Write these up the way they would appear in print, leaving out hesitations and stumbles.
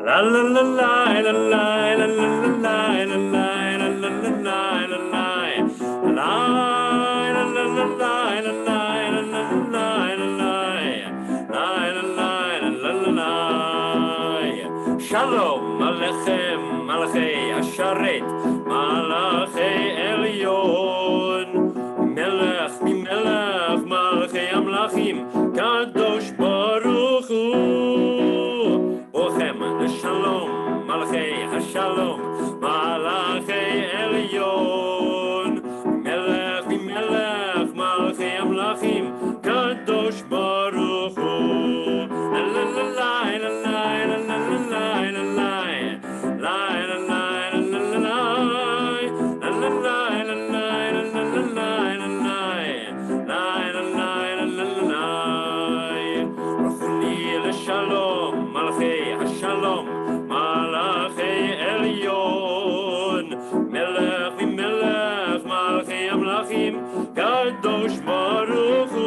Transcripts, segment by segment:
La la la la la la la la la la Shalom Alechem Malachei Asharet Malachei Elyon Melech Mimelech Malachei Amlachim Kadosh Baruch Hu Bochem Shalom Malachei Hashalom Malachei Elyon Melech Mimelech Malachei Amlachim Kadosh Baruch Hu La la la la la Kadosh Baruch Hu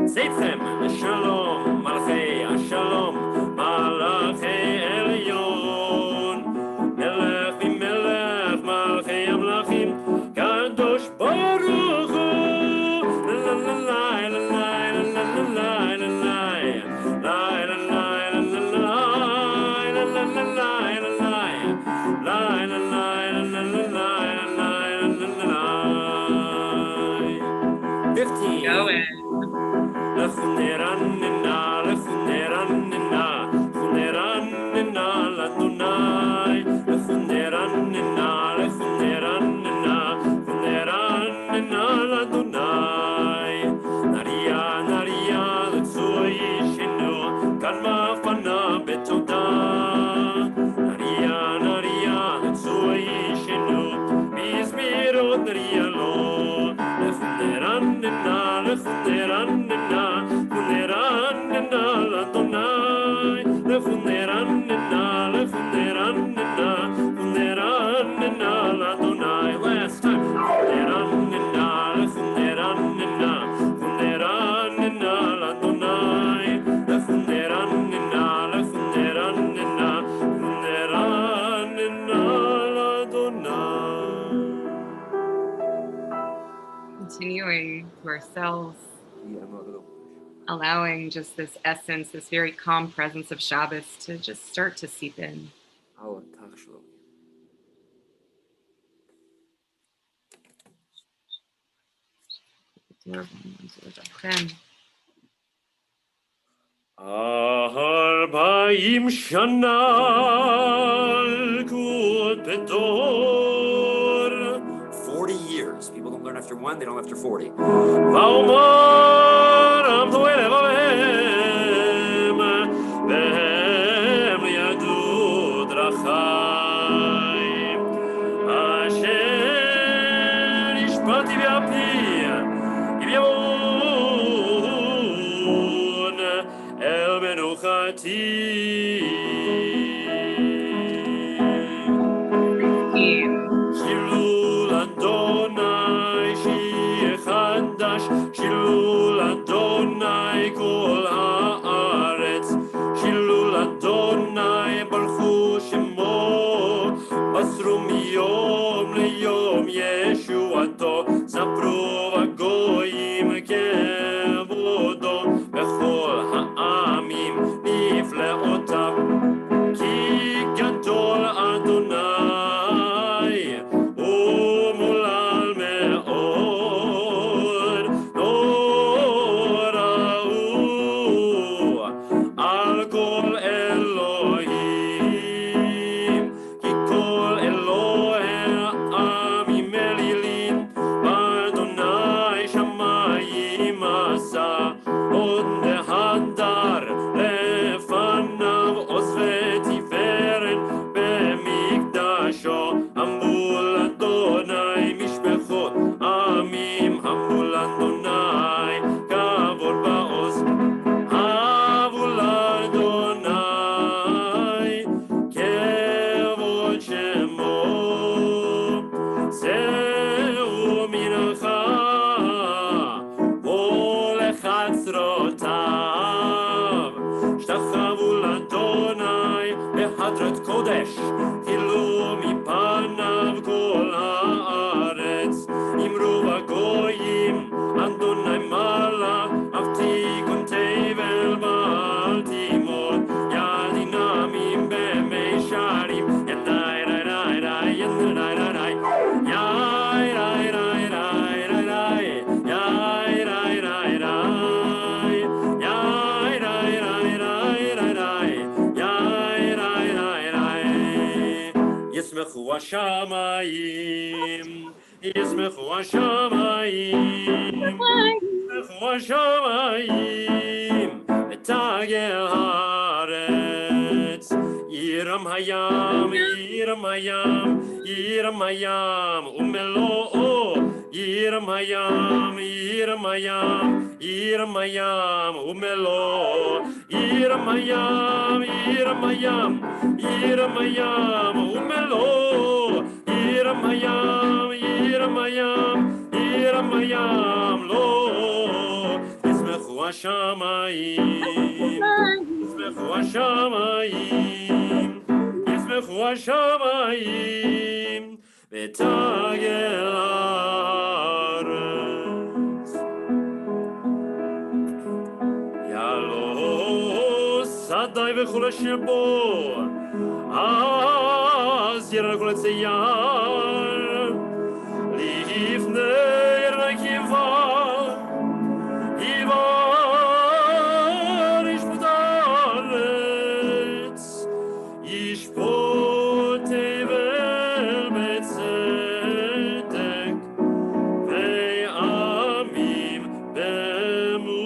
Seitchem Shalom Malachei Shalom Malachei Elyon Melech Mimelech Malachei Amlachim Kadosh Baruch Hu La la la la la la la Last time. Continuing to ourselves, allowing just this essence, this very calm presence of Shabbos to just start to seep in. Arba'im shana Kut Beth Ohr. 40 years. People don't learn after one, they don't after 40. Va'omar amdu elevahem vehem liyadu drachai asher ishpati v'api yivyamun el menuchati. Shilul Adonai kol haaretz, Shilul Adonai baruchu shemo, basru miyom leyom yeshuato, sapru v'goyim kevodo, bechol ha'amim nifleotav, ki gadol Adonai, umulal me'od. Chatzrotav, Shtachavul Adonai, ישמחו השמיים, ישמחו השמיים, ישמחו השמיים, ותגל הארץ, יירם הים, יירם הים, יירם הים, ומלואו, יירם הים, יירם הים, יירם הים, ומלואו, יירם הים, יירם הים, יירם הים, ומלואו, יירם הים, יירם הים, יירם הים, לא, ישמחו השמיים, ישמחו השמיים, ישמחו השמיים, ותגל הארץ. יעלו שדי וכל אשר בו, אז יראה כל עצי יער, לפני יראה כיוון, כיוון ישפוט הארץ, ישפוט תבל בצדק, ועמים באמונתו.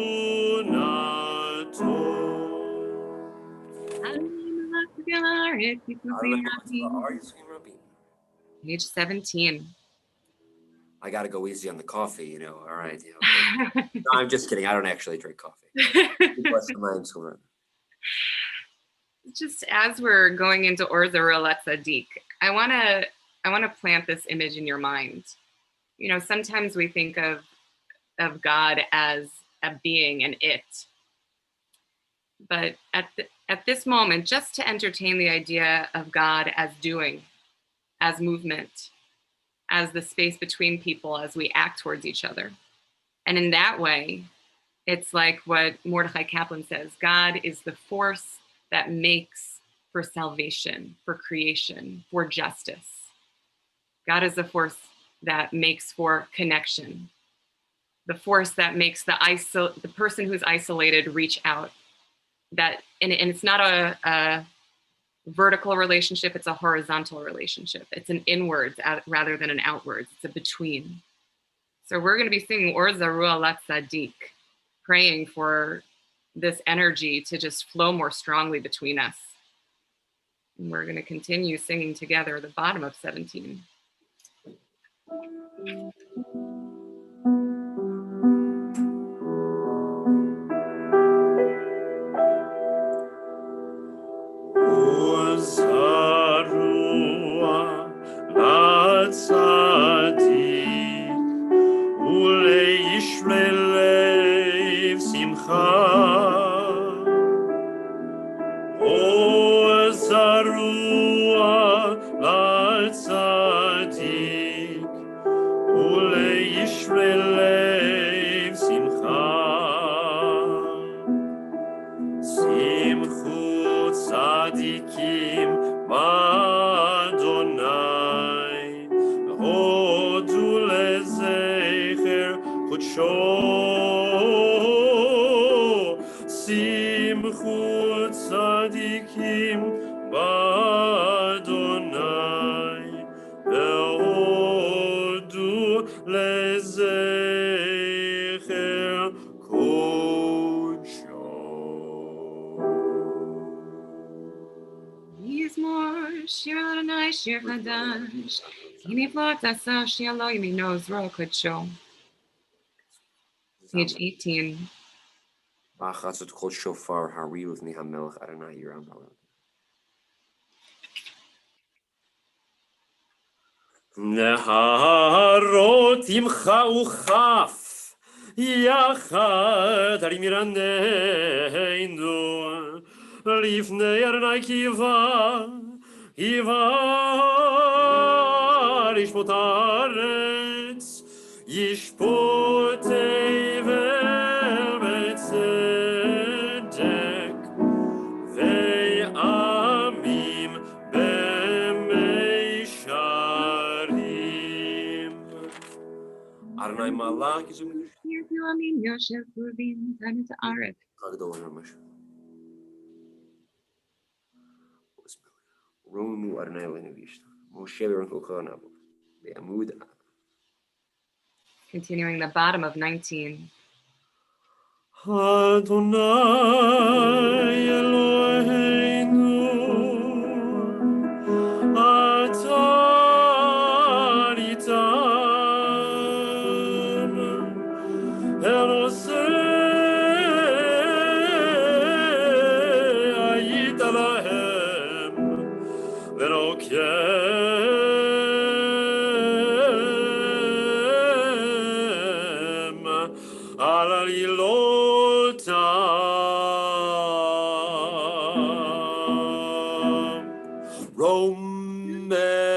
Page 17. I gotta go easy on the coffee, you know. All right. You know. No, I'm just kidding. I don't actually drink coffee. Just as we're going into Orza Rolet Tzadik, I wanna plant this image in your mind. You know, sometimes we think of God as a being, an it. But at this moment, just to entertain the idea of God as doing, as movement, as the space between people as we act towards each other. And in that way, it's like what Mordechai Kaplan says, God is the force that makes for salvation, for creation, for justice. God is the force that makes for connection, the force that makes the person who's isolated reach out. And it's not a vertical relationship, it's a horizontal relationship. It's an inwards rather than an outwards. It's a between. So we're going to be singing Orza Rolet Tzadik, praying for this energy to just flow more strongly between us. And we're going to continue singing together the bottom of 17. Shir Hadash, Kimi Flotasa, Shialo Yaminos Rokocho. Page 18. Bachatzot Kol Shofar Hari with Nihamelch Adonai Yiram Balam. Neharot Imcha Uchaf Yachad Arimirandeinu Lifnei Adonai Kiva Ivar yishpot haaretz, yishpot tevel betzedek, ve'amim b'meisharim. Adonai malach yizum Amim Yosef Ruvim Tanit Aret. Romu Adonai Elenu Vishta. Continuing the bottom of 19. Adonai Eloheinu, Ata nitan enosei hayita lahem velo kiem al alilotam. Romevu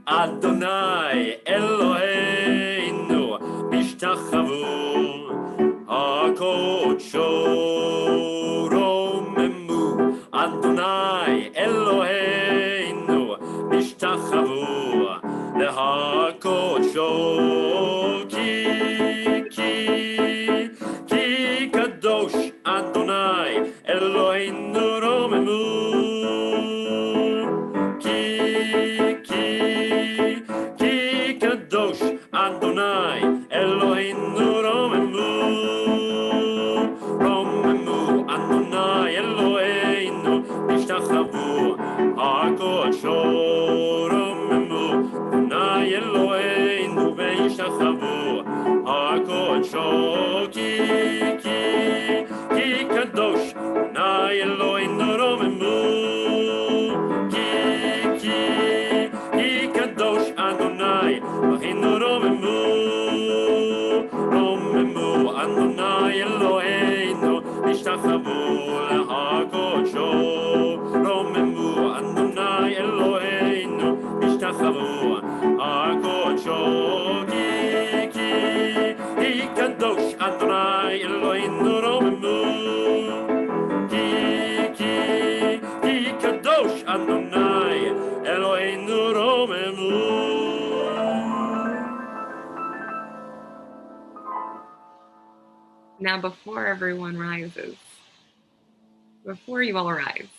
Adonai Eloheinu Bishtachavu HaKodsho. Romemu Adonai Eloheinu Bishtachavu LeHaKodsho. Ki Kadosh Adonai Eloheinu Romemu. Ki Kadosh Adonai Eloheinu Romemu. Romemu Adonai Eloheinu Bishtachavu HaKodsho. Romemu Adonai Eloheinu Bishtachavu HaKodsho. Ki Kadosh Adonai Eloheinu Romemu. Ki Kadosh Adonai Eloheinu Romemu. Romemu Adonai Eloheinu Bishtachavu LeHaKodsho. Romemu Adonai Eloheinu Bishtachavu HaKodsho. Ki Kadosh Adonai Eloheinu Romemu. Ki Kadosh Adonai Eloheinu Romemu. Now, before everyone rises, before you all rise,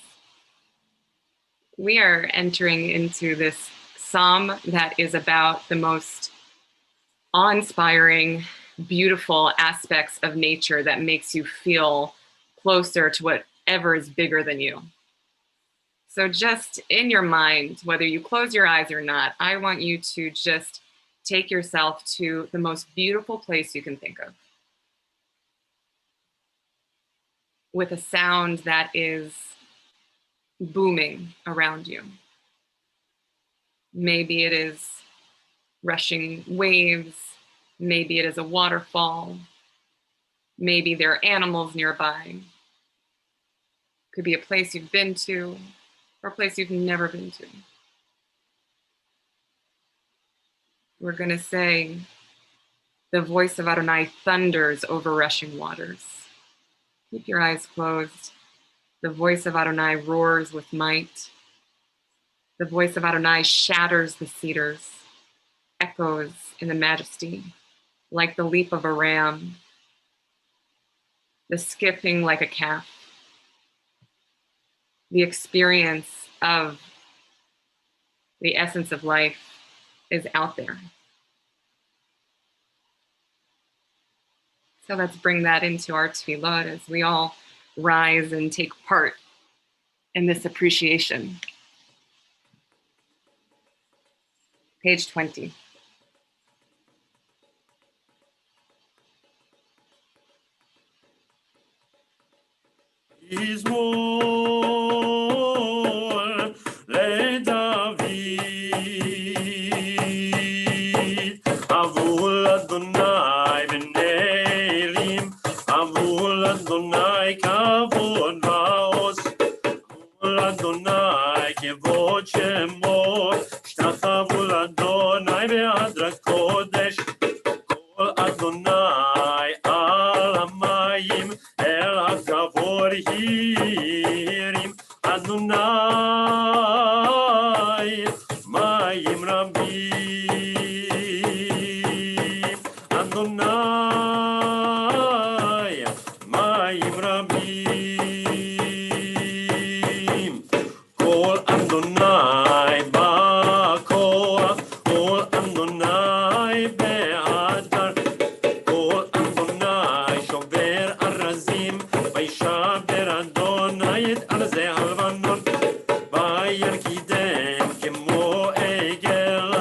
we are entering into this psalm that is about the most awe-inspiring, beautiful aspects of nature that makes you feel closer to whatever is bigger than you. So just in your mind, whether you close your eyes or not, I want you to just take yourself to the most beautiful place you can think of, with a sound that is booming around you. Maybe it is rushing waves. Maybe it is a waterfall. Maybe there are animals nearby. Could be a place you've been to or a place you've never been to. We're going to say, the voice of Adonai thunders over rushing waters. Keep your eyes closed. The voice of Adonai roars with might. The voice of Adonai shatters the cedars, echoes in the majesty, like the leap of a ram, the skipping like a calf. The experience of the essence of life is out there. So let's bring that into our tefillot as we all rise and take part in this appreciation. Page 20. Mizmor LeDavid, Avul Adonai B'Nerim, Avul Adonai Kavod Vaos, Avul Adonai Kevod Shemo, Shtachavul Adonai Be'adrat Kodesh, Kol Adonai Al Hamayim El HaKavod Hirim, Adonai Mayim Rabim, Adonai Mayim Rabim, Kol Adonai Ba הבית על זה הלבנון וינקידם כמו עגל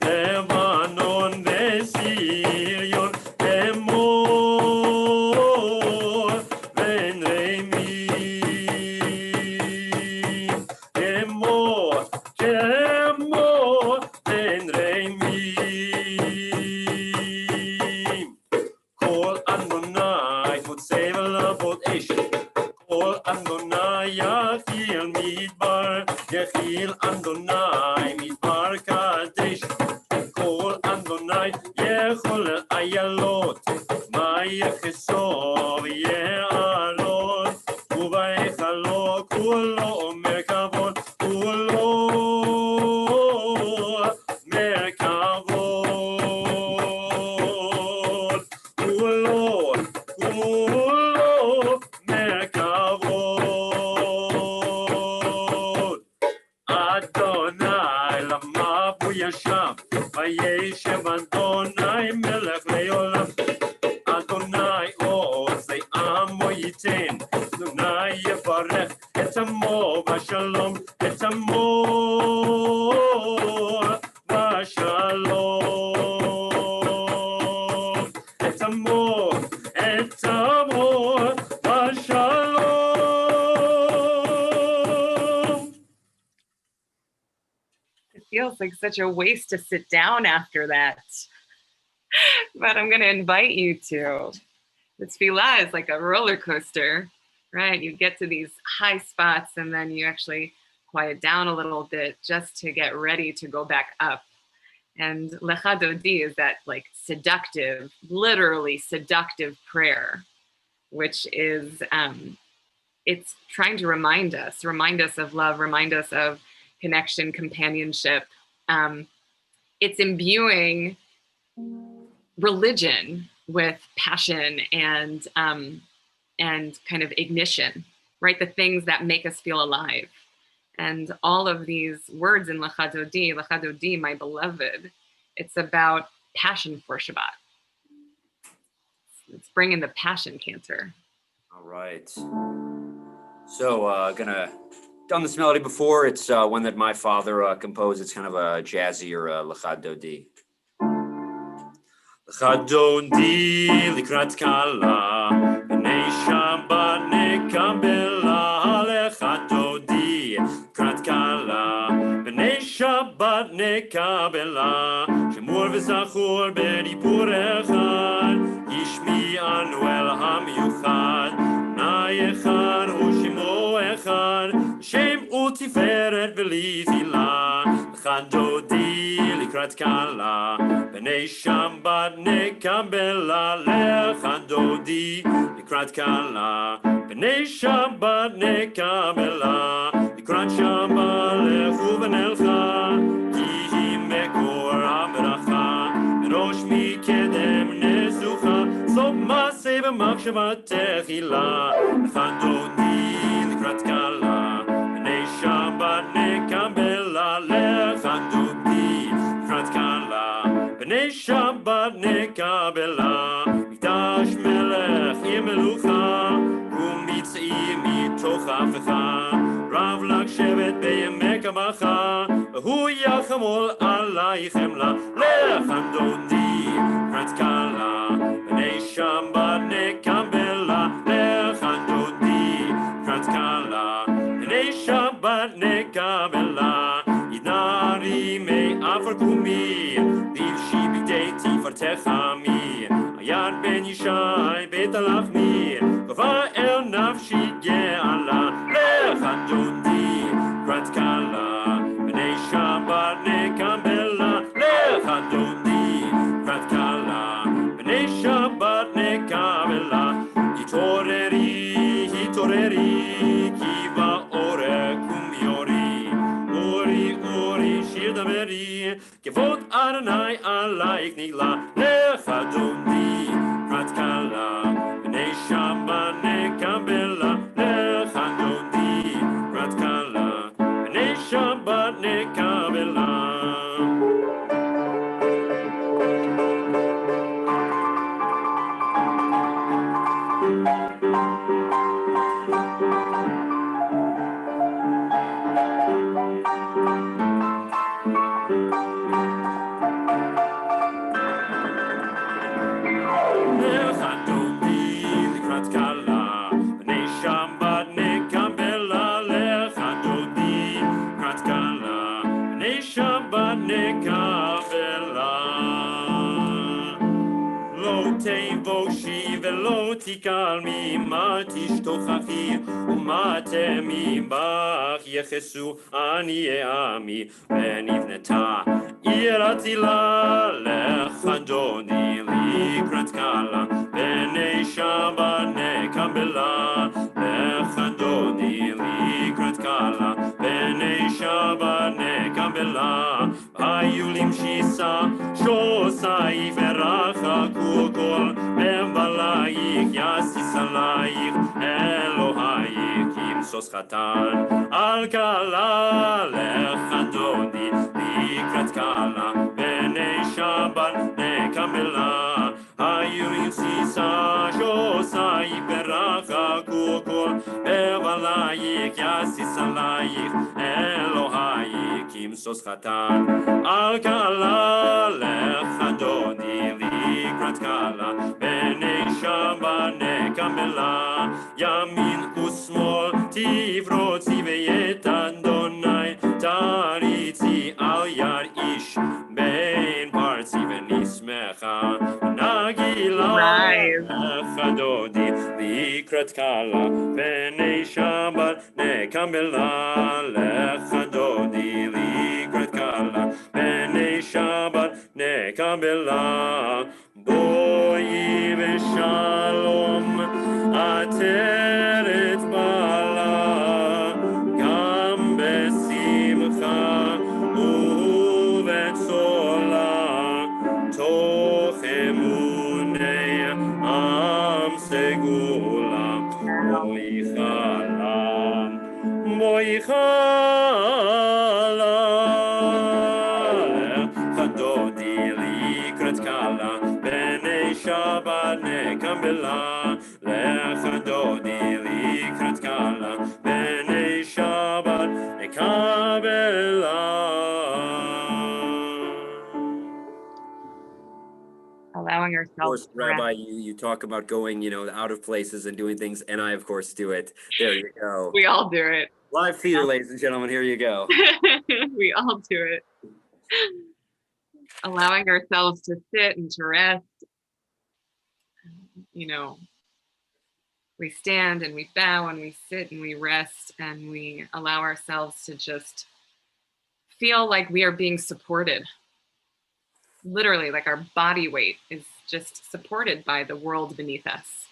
לבנון וסיריון כמו בן רימים כמו בן רימים כל אדוני מוצא ולעבוד אש כל אדוני יכיל מדבר יכיל אדוני מדבר קדש כל אדוני יכול איילות מה יחסוב יערון ובהיכלו כולו אומר כבוד כולו אומר כבוד כולו אומר כבוד אדוני למה הוא ישב וישב אדוני מלך לעולם אדוני עוז לעמו ייתן אדוני יברך את עמו בשלום את עמו בשלום את עמו בשלום. It feels like such a waste to sit down after that. But I'm going to invite you to. The tefillah is like a roller coaster, right? You get to these high spots and then you actually quiet down a little bit just to get ready to go back up. And Lecha Dodi is that like seductive, literally seductive prayer, which is, it's trying to remind us of love, remind us of connection, companionship. It's imbuing religion with passion and kind of ignition, right? The things that make us feel alive. And all of these words in Lecha Dodi, my beloved, it's about passion for Shabbat. It's bringing the passion cantor. All right. So gonna done this melody before. It's one that my father composed. It's kind of a jazzier Lecha Dodi. Lecha Dodi likrat kala b'nei Shabbat nekabela Lecha Dodi likrat kala b'nei Shabbat nekabela Shemur v'zachor b'dibur echad yishmi'anu el hamiuchad Nai echad u'shimo echad Shem u'tiferet v'litila Lecha Dodi likrat kala b'nei Shabbat nekabela Lecha Dodi likrat kala b'nei Shabbat nekabela likrat Shabbat lechu v'nelcha ki hi mekor ha'beracha v'rosh mikedem nesucha sof ma'aseh v'machshavat techila Lecha Dodi likrat kala b'nei Shabbat nekabela Lecha Dodi likrat kala b'nei Shabbat nekabela mikdash melech ir melucha umitz'i mitoch hafecha rav lakshevet b'yemei kamacha v'hu yachamol alaychem la Lecha Dodi likrat kala b'nei Shabbat nekabela Lecha Dodi likrat kala b'nei Shabbat nekabela Yidnari me'afar kumi Livshi b'gdeiti fartechami Ayad ben Yishai bet alachmi Kava el nafshi ge'ala Lecha Dodi likrat kala b'nei Shabbat nekabela Lecha Dodi likrat kala b'nei Shabbat nekabela Hitoreri ki ba'orek u'miori Ori shir dameri Kevod Adonai alayk nigla Lecha Dodi likrat kala b'nei Shabbat nekabela Lecha Dodi likrat kala b'nei Shabbat nekabela לא תקלמי מה תשתוכחי ומה תמי בך יחסו עניי עמי ונבנתה עיר אצילה לך אדוני לקראת קלה בני שבת נקבלה לך אדוני לקראת קלה בני שבת נקבלה היו למשיסה שוסי ורחקו כל מבלייך יסיס עלייך אלוהייך ימסוס חתן על קלה לך אדוני לקראת קלה בני שבת נקבלה היו למשיסה שוסי ורחקו כל מבלייך יסיס עלייך אלוהייך ימסוס חתן על קלה לך אדוני לקראת קלה בני שבת נקבלה ימין ושמאל תפרוצי ואת אדוני תריצי על יד איש בין פרצי ונשמחה נגילה לך אדוני לקראת קלה בני שבת נקבלה לך אדוני לקראת קלה בני שבת נקבלה בואי ושלום עטרת בעלה גם בשמחה ובצולה תוך אמוני עם סגולה בואי חלם בואי אדוני לקראת קלה בני שבת נקבלה לך אדוני לקראת קלה בני שבת נקבלה. Allowing Of course, ourselves to rest. Rabbi, you talk about going, out of places and doing things, and I, of course, do it. There you go. We all do it. Live theater, ladies and gentlemen, here you go. We all do it. Allowing ourselves to sit and to rest. We stand and we bow and we sit and we rest and we allow ourselves to just feel like we are being supported. Literally, like our body weight is just supported by the world beneath us.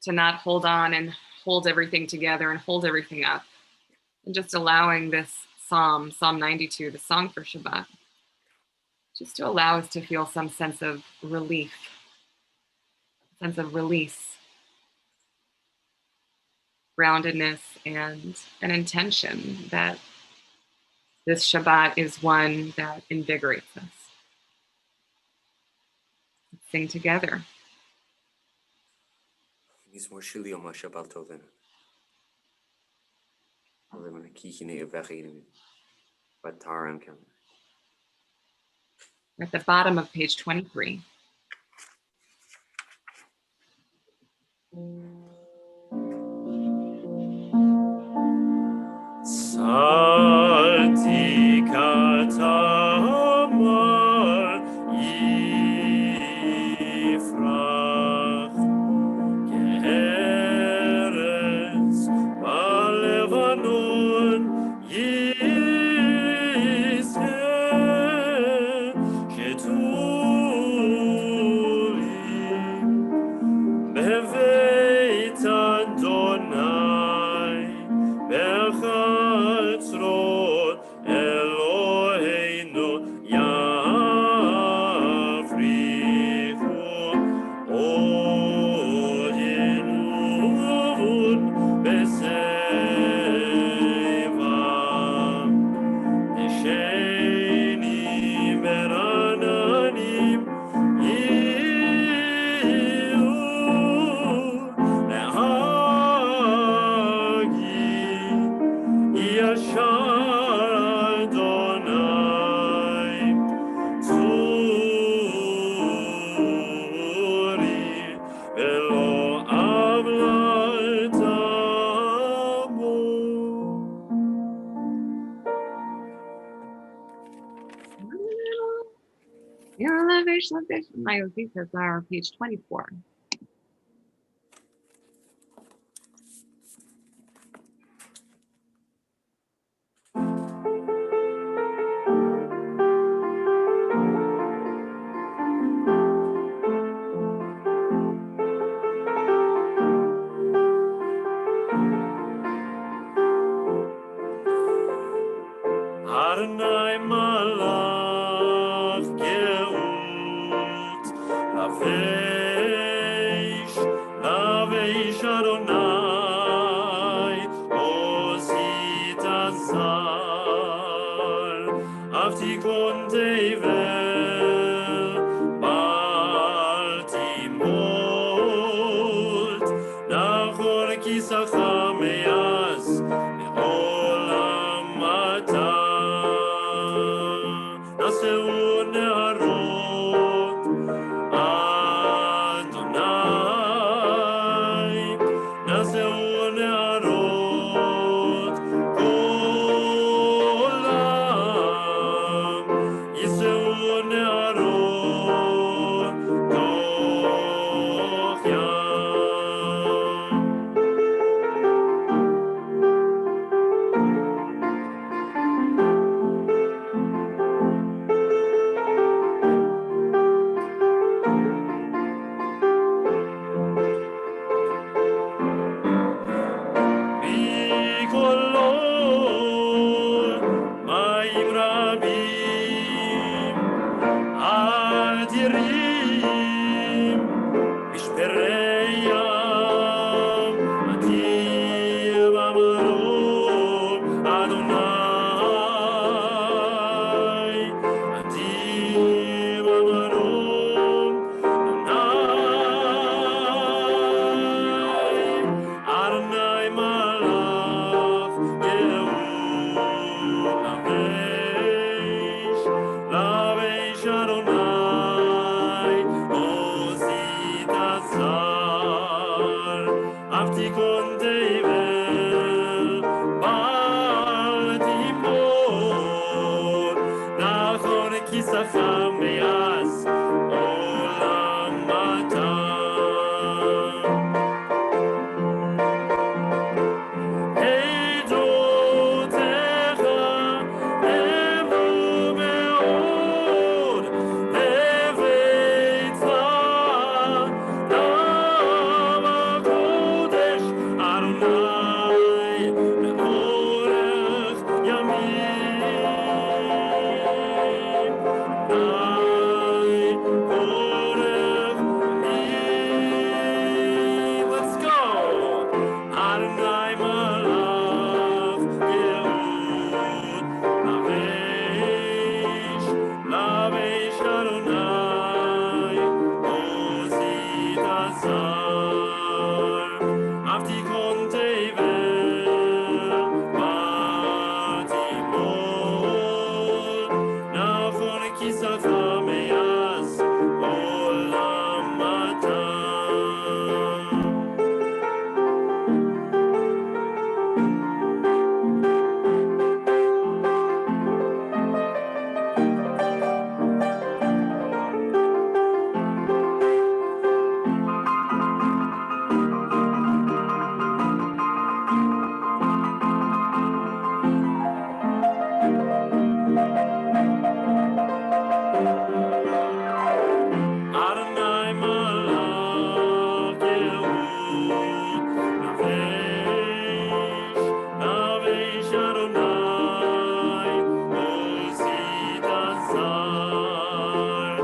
To not hold on and hold everything together and hold everything up. And just allowing this Psalm 92, the song for Shabbat, just to allow us to feel some sense of relief, sense of release, groundedness, and an intention that this Shabbat is one that invigorates us. Let's sing together. At the bottom of page 23. Salti katamar ifrach geheres balevanon yisrael shetuli bevei Lavish. My Ozitas are page 24. Adonai malach geut lavesh Adonai osit azar avtikon tevel bal timot nachor kisacha me'az me'olam ata naseu neharot Adonai naseu neharot kolam yiseu neharot toch yam. Bikolol mayim rabim adirim mishpereyam atir b'amarot Adonai atir b'amarot Adonai malach lavesh Adonai osit azar avtikon tevel bal timor nachon kisacha me'az olam ata Eidotecha nemu me'od leveitza tam hakodesh Adonai le'orech yamim Adonai orech yamim. Let's go. Adonai malach geut lavesh Adonai osit azar avtikon tevel bal timot nachon kisacha me'az olam ata. Adonai malach geut lavesh Adonai osit azar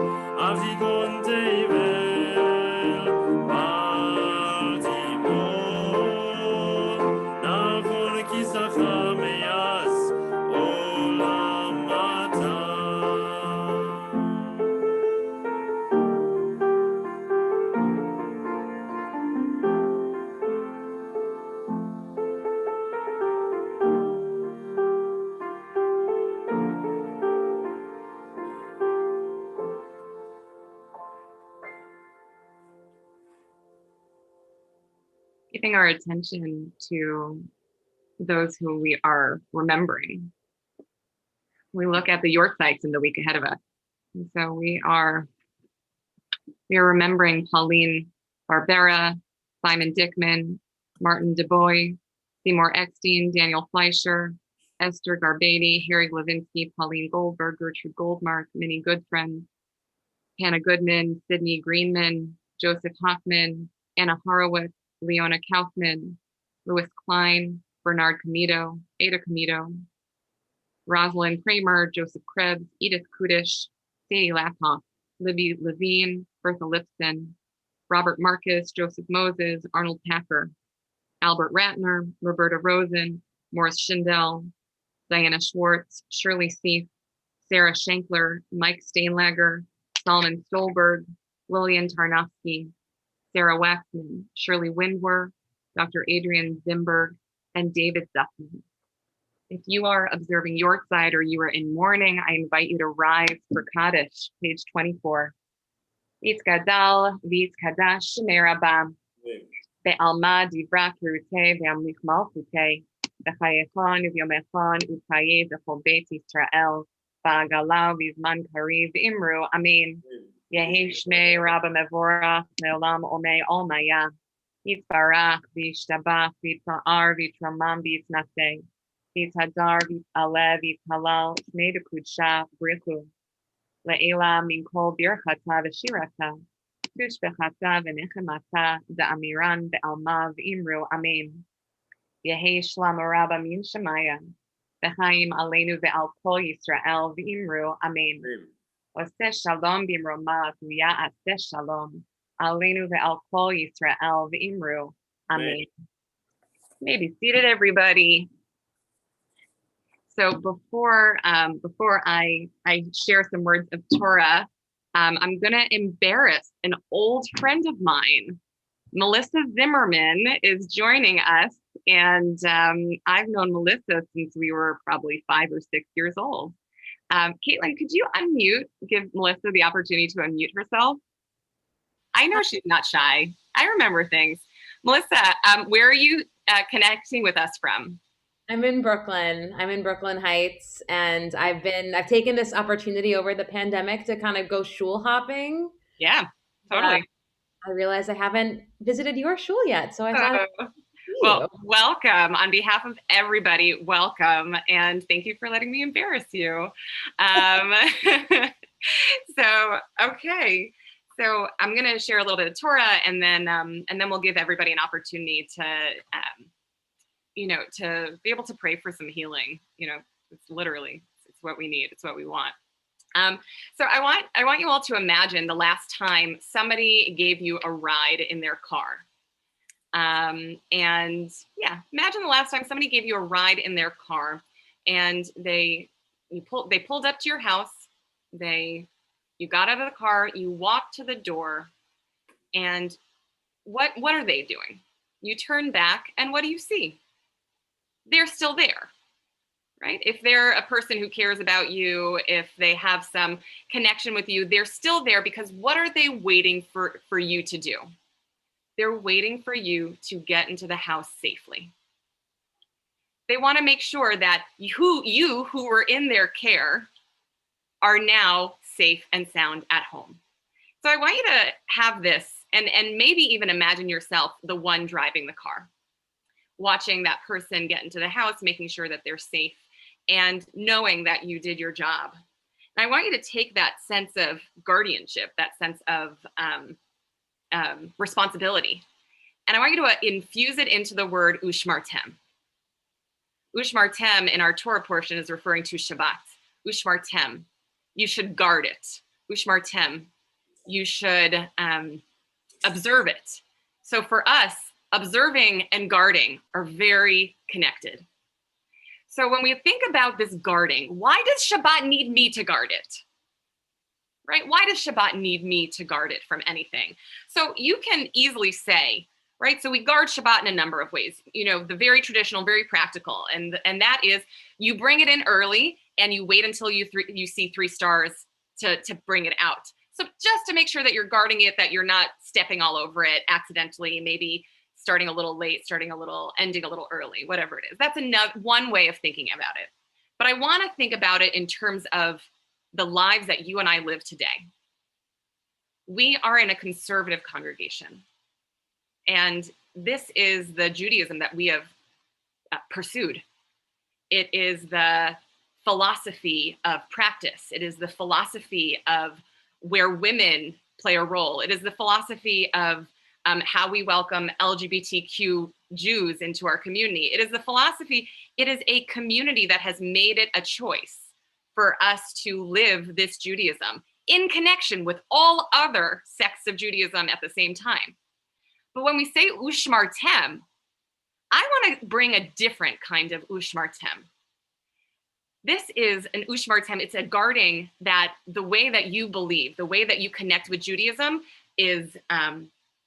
avtikon tevel bal timot nachon kisacha me'az olam ata. Giving our attention to those who we are remembering. We look at the York sites in the week ahead of us. And so we are We are remembering Pauline Barbera, Simon Dickman, Martin DuBois, Seymour Eckstein, Daniel Fleischer, Esther Garbady, Harry Levinsky, Pauline Goldberg, Gertrude Goldmark, Minnie Goodfriend, Hannah Goodman, Sidney Greenman, Joseph Hoffman, Anna Horowitz, Leona Kaufman, Louis Klein, Bernard Comito, Ada Comito, Rosalind Kramer, Joseph Krebs, Edith Kudish, Sadie Lakoff, Libby Levine, Bertha Lipson, Robert Marcus, Joseph Moses, Arnold Packer, Albert Ratner, Roberta Rosen, Morris Schindel, Diana Schwartz, Shirley Seif, Sarah Schenkler, Mike Steinlager, Solomon Stolberg, Lillian Tarnowski, Sarah Waxman, Shirley Windwer, Dr. Adrian Zimberg, and David Zuffman. If you are observing Yorkside or you are in mourning, I invite you to rise for Kaddish, page 24. Vitz Gadal, Vitz Kadash, Meraba, Be'alma Divra Kirute, Ve'amlich Malchute, B'chayechon, V'yomechon, U'chaye, V'chol Beit Yisrael, Ba'agala, V'zman Kariv, Imru, Amen. Yehi Shmei Rabba Mevorach, Le'olam Omei Olmaya, Yitzbarach, V'yishtabach, V'yitza'ar, V'yitramam, V'yitznaseh, V'yitzhadar, V'yitzaleh, V'yitzhalal, Shmei D'Kudsha, Brichu, Le'ela Min Kol Birchata V'shirata, Tushbechata V'nechemata, Da'amiran Be'alma V'imru, Amen. Yehi Shlam Rabba Min Shemaya, V'chaim Aleinu Ve'al Kol Yisrael, V'imru, Amen. Oseh Shalom B'imroma, V'ya Aseh Shalom, Aleinu Ve'al Kol Yisrael, V'imru, Amen. Maybe seated, everybody. So before I share some words of Torah, I'm going to embarrass an old friend of mine. Melissa Zimmerman is joining us, and I've known Melissa since we were probably 5 or 6 years old. Caitlin, could you give Melissa the opportunity to unmute herself? I know she's not shy. I remember things. Melissa, where are you connecting with us from? I'm in Brooklyn. I'm in Brooklyn Heights, and I've taken this opportunity over the pandemic to kind of go shul hopping. Yeah, totally. I realized I haven't visited your shul yet, so I thought. Well, welcome. On behalf of everybody, welcome, and thank you for letting me embarrass you. Okay. So I'm going to share a little bit of Torah, and then we'll give everybody an opportunity to to be able to pray for some healing. It's what we need. It's what we want. So I want you all to imagine the last time somebody gave you a ride in their car. Imagine the last time somebody gave you a ride in their car, and they pulled up to your house. You got out of the car, you walked to the door, and what are they doing? You turn back, and what do you see? They're still there, right? If they're a person who cares about you, if they have some connection with you, they're still there, because what are they waiting for you to do? They're waiting for you to get into the house safely. They want to make sure that you who were in their care are now safe and sound at home. So I want you to have this, and maybe even imagine yourself the one driving the car, watching that person get into the house, making sure that they're safe, and knowing that you did your job. And I want you to take that sense of guardianship, that sense of responsibility, and I want you to infuse it into the word ushmartem. Ushmartem in our Torah portion is referring to Shabbat. Ushmartem, you should guard it. Ushmartem, you should observe it. So for us, observing and guarding are very connected. So when we think about this guarding, why does Shabbat need me to guard it? Right? Why does Shabbat need me to guard it from anything? So you can easily say, right? So we guard Shabbat in a number of ways. The very traditional, very practical, and that is you bring it in early and you wait until you see 3 stars to bring it out. So just to make sure that you're guarding it, that you're not stepping all over it accidentally, maybe starting a little late, ending a little early, whatever it is. That's one way of thinking about it. But I want to think about it in terms of the lives that you and I live today. We are in a conservative congregation. And this is the Judaism that we have pursued. It is the philosophy of practice. It is the philosophy of where women play a role. It is the philosophy of how we welcome LGBTQ Jews into our community. It is the philosophy, it is a community that has made it a choice for us to live this Judaism in connection with all other sects of Judaism at the same time. But when we say ushmartem, I want to bring a different kind of ushmartem. This is an ushmartem. It's a guarding that the way that you believe, the way that you connect with Judaism is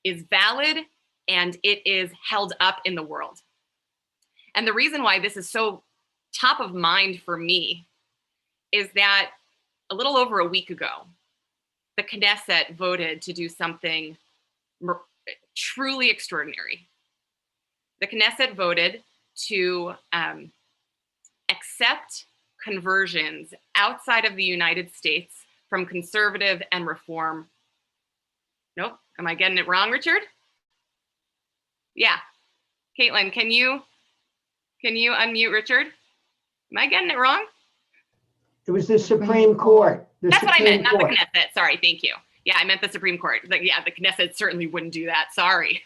valid and it is held up in the world. And the reason why this is so top of mind for me is that a little over a week ago, the Knesset voted to do something truly extraordinary. The Knesset voted to accept conversions outside of the United States from conservative and reform. Nope, am I getting it wrong, Richard? Yeah, Caitlin, can you unmute Richard? Am I getting it wrong? It was the Supreme Court. That's what I meant, not the Knesset. Sorry, thank you. Yeah, I meant the Supreme Court. Yeah, the Knesset certainly wouldn't do that. Sorry.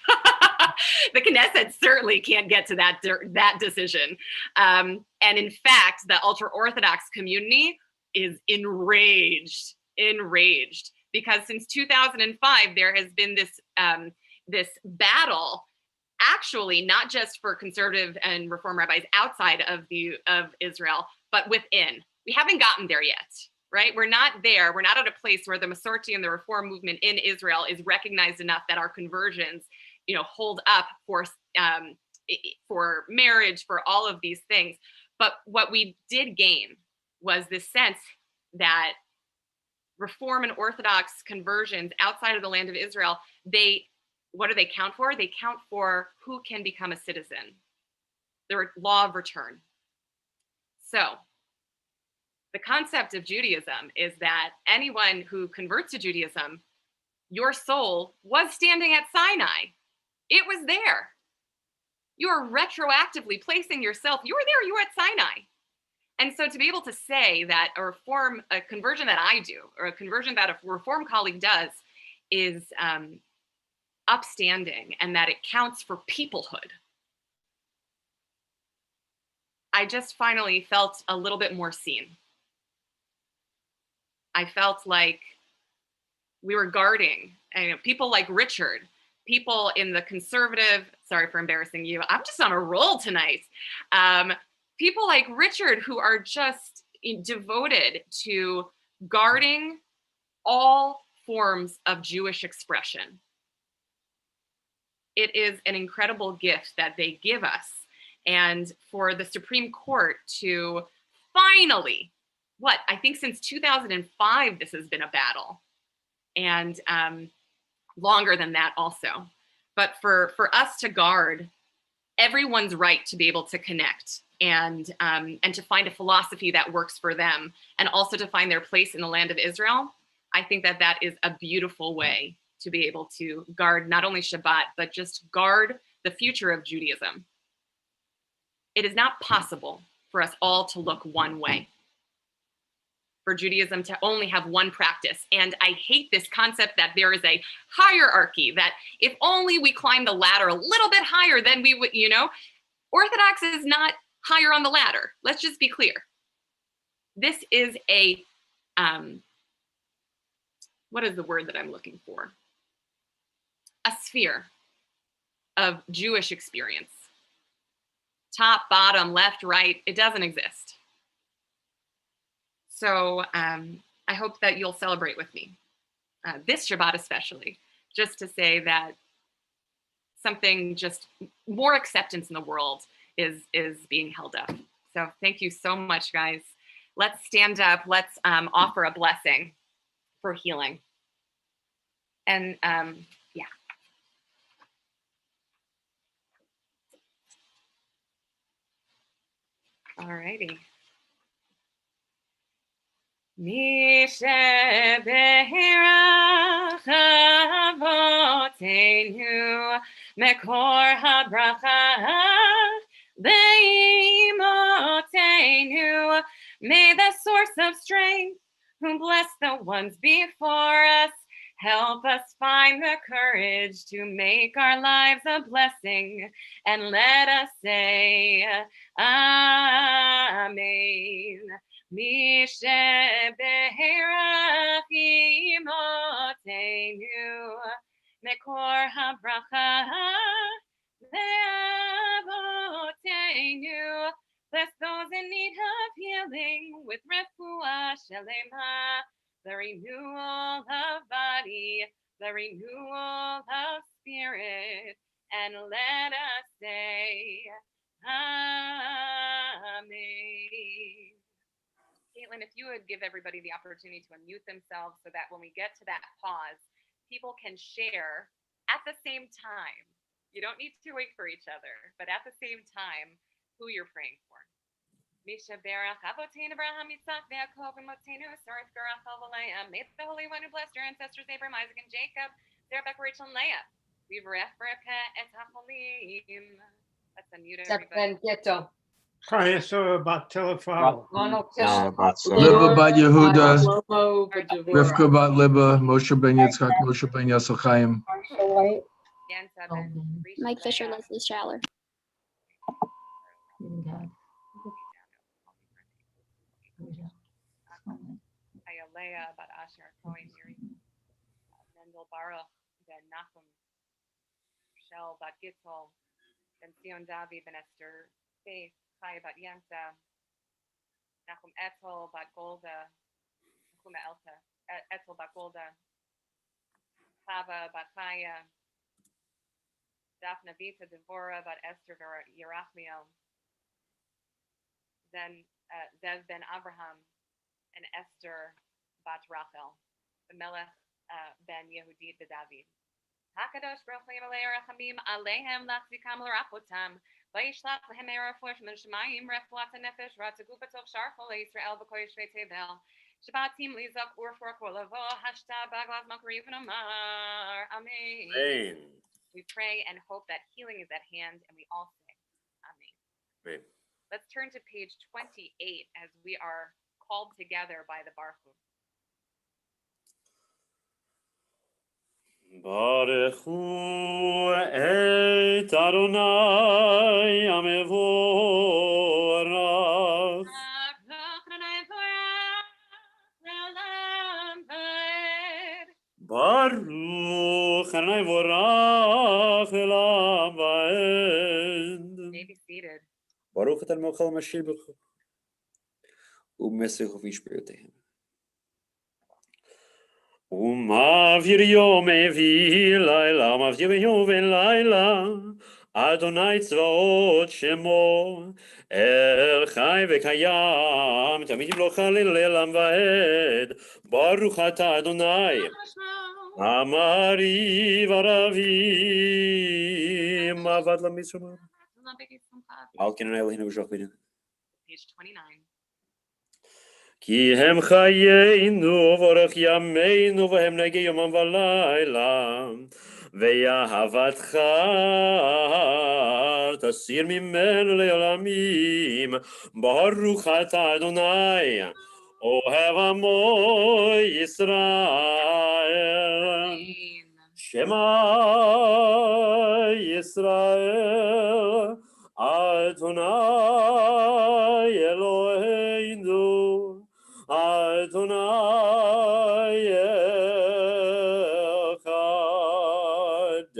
The Knesset certainly can't get to that decision. And in fact, the ultra-Orthodox community is enraged because since 2005, there has been this battle, actually not just for conservative and reform rabbis outside of Israel, but within. We haven't gotten there yet. Right? We're not there. We're not at a place where the Masorti and the reform movement in Israel is recognized enough that our conversions, hold up for marriage, for all of these things. But what we did gain was this sense that reform and Orthodox conversions outside of the land of Israel, what do they count for? They count for who can become a citizen, the law of return. So, the concept of Judaism is that anyone who converts to Judaism, your soul was standing at Sinai. It was there. You are retroactively placing yourself, you were there, you were at Sinai. And so to be able to say that a conversion that I do, or a conversion that a reform colleague does, is upstanding and that it counts for peoplehood, I just finally felt a little bit more seen. I felt like we were guarding, people like Richard, people in the conservative, sorry for embarrassing you, I'm just on a roll tonight. People like Richard who are just devoted to guarding all forms of Jewish expression. It is an incredible gift that they give us. And for the Supreme Court to finally, I think since 2005, this has been a battle, and longer than that also. But for us to guard everyone's right to be able to connect and to find a philosophy that works for them, and also to find their place in the land of Israel, I think that is a beautiful way to be able to guard not only Shabbat, but just guard the future of Judaism. It is not possible for us all to look one way, for Judaism to only have one practice. And I hate this concept that there is a hierarchy, that if only we climb the ladder a little bit higher, then we would, Orthodox is not higher on the ladder. Let's just be clear. This is what is the word that I'm looking for? A sphere of Jewish experience. Top, bottom, left, right, it doesn't exist. So I hope that you'll celebrate with me, this Shabbat especially, just to say that something, just more acceptance in the world is being held up. So thank you so much, guys. Let's stand up. Let's offer a blessing for healing. And yeah. All righty. מי שבהרחם Avotenu, Mekor HaBracha, Beimotenu. May the source of strength, who bless the ones before us, help us find the courage to make our lives a blessing, and let us say, Amen. Mishe beherach imotenu, Mekor HaBracha, Be'avotenu. Bless those in need of healing with refuah shelema, the renewal of body, the renewal of spirit, and let us say, Amen. Caitlin, if you would give everybody the opportunity to unmute themselves so that when we get to that pause, people can share at the same time. You don't need to wait for each other, but at the same time, who you're praying for. Misha Berach, Avotenu, Abraham, Yitzhak, Yaakov, and Motenu, Sarah, Rachel, Leah. May the Holy One who blessed your ancestors Abraham, Isaac, and Jacob, Sarah, Rebecca, Rachel, and Leah. Vivrech Bereka et hacholim. Let's unmute everybody. Chaya Sora Bat Telefal. Libba bat Yehuda, Shlomo Rivka bat Libba, Moshe ben Yitzchak, Moshe ben Yasel Chaim. Yansa ben Rishon Mike Fisher, Leah. Leslie Schaller. Ayalea bat Asher Cohen Yuri. Mendel Baruch ben Nachum. Shel bat Gitzel. Ben Sion Davi ben Esther Faith. Chaya bat Yansa. Nachum Etzel bat Golda. Nachum Etzel bat Golda. Chava bat Chaya. Daphne Vita Devorah bat Esther Yerachmiel. Then Zev ben Abraham and Esther bat Rachel. The Melech ben Yehudit the David. Hakadosh Baruch Hu Yimei Rachamim Alehem Lachzikam L'Rachotam Vayishlach Lehem Erefuah Min Shemayim Refuat HaNefesh Ratzagu B'Tov Shar Cholei Yisrael B'Koy Shvei Tevel Shabbatim Lizak Urfor Kolavo Hashta Baglaz Makariv Namar Amen. Amen. We pray and hope that healing is at hand, and we all say Amen. Amen. Let's turn to page 28 as we are called together by the Baruch. Baruch Hu et Adonai Amevorach. Baruch Adonai Vorach Elam Vaed. May be seated. Baruch atah Melech HaMashiach Baruch Hu Mesech V'Yishperetehem. Umavir yom evi laila, mavir yom laila. Adonai tzvaot shemo, el chai v'kayam, tamid yimlocha le'olam va'ed. Baruch atah Adonai, amari v'aravim, avad lamitzvah. Alkin and Elohim V'Shachvidin. Page 29. Ki hem chayeinu vorach yameinu v'hem nege yomam v'layla ve'ahavatcha tasir mimenu le'olamim baruch atah Adonai ohev amo Yisrael Shema Yisrael Adonai Eloheinu Adonai Echad.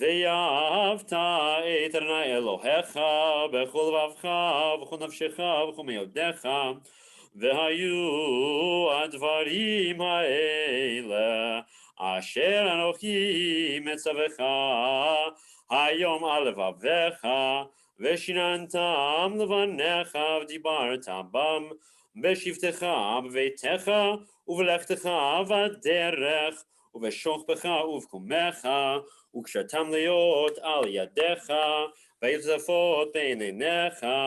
Ve'ahavta et Adonai Elohecha b'chol vavcha v'chol nafshecha v'chol me'odecha ve'hayu advarim ha'ele asher anochi metzavecha hayom alevavecha Veshinantam levanecha v'dibartam bam b'shivtecha b'veitecha u'v'lechtecha v'derech u'v'shochbecha u'v'kumecha u'kshatam leot al yadecha v'yitzafot b'einenecha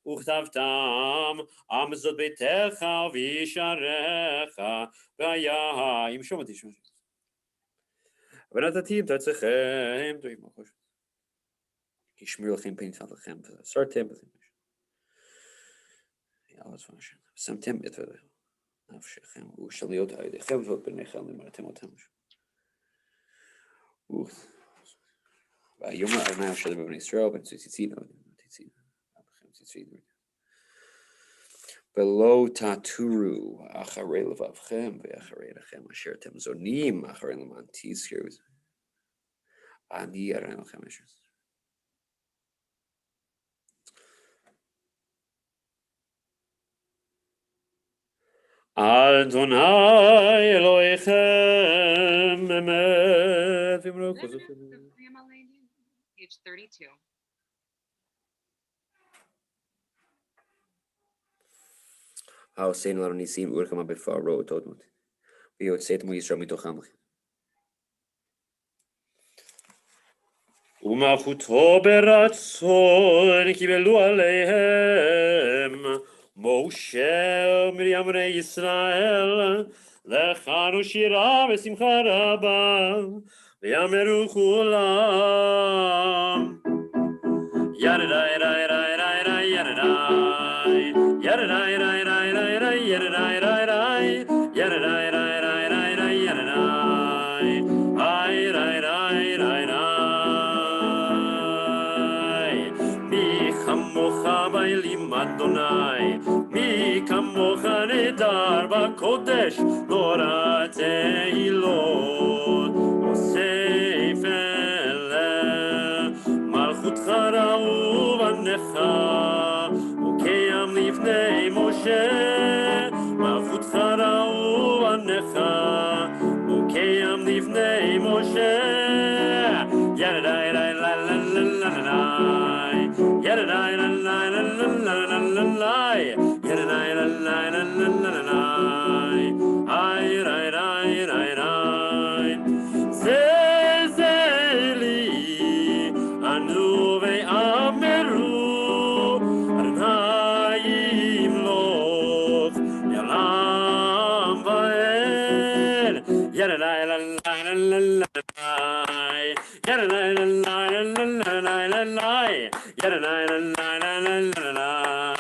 u'chtavtam amzot beitecha v'yisharecha v'ayahim shomati shomati. ונתתי את ארצכם, ישמרו לכם פן יפת לכם, וסרתם בכם. שמתם את נפשכם, ושליות על ידיכם ואת בניכם למרתם אותם. ויאמר אדוני אשר בבני ישראל, בן ציצית, ולא תטורו אחרי לבבכם ואחרי ידיכם אשר אתם זונים אחרי למען תזכרו את זה. אני אראה לכם אשר. אדוני אלוהיכם אמת ואמרו כזאת. Page 32. העושינו לנו ניסים וכמה בפרעה תודמות. ויוצאתמו ישראל מתוכם לכם. ומלכותו ברצון קיבלו עליהם משה ומרים בני ישראל לכנו שירה ושמחה רבה ויאמרו כולם ירדאי רי רי רי רי ירדאי ירדאי רי רי רי רי ירדאי רי רי ירדאי רי רי רי רי ירדאי רי רי רי רי מי כמוך באלים אדוני מי כמוך נדר בקודש נורא תהילות אוסף אלה מלכותך ראו בניך וקיים לפני משה מלכותך ראו בניך וקיים לפני משה ירדאי רי לה לה לה לה לה ירדאי לה לה לה לה לה לה לה ירדאי לה לה לה לה לה לה איי רי רי רי רי זה לי אנו ואמרו אדוני ימלוך יעלם ואל ירדאי לה לה לה לה לה ירדאי לה לה לה לה לה לה ירדאי לה לה לה לה לה לה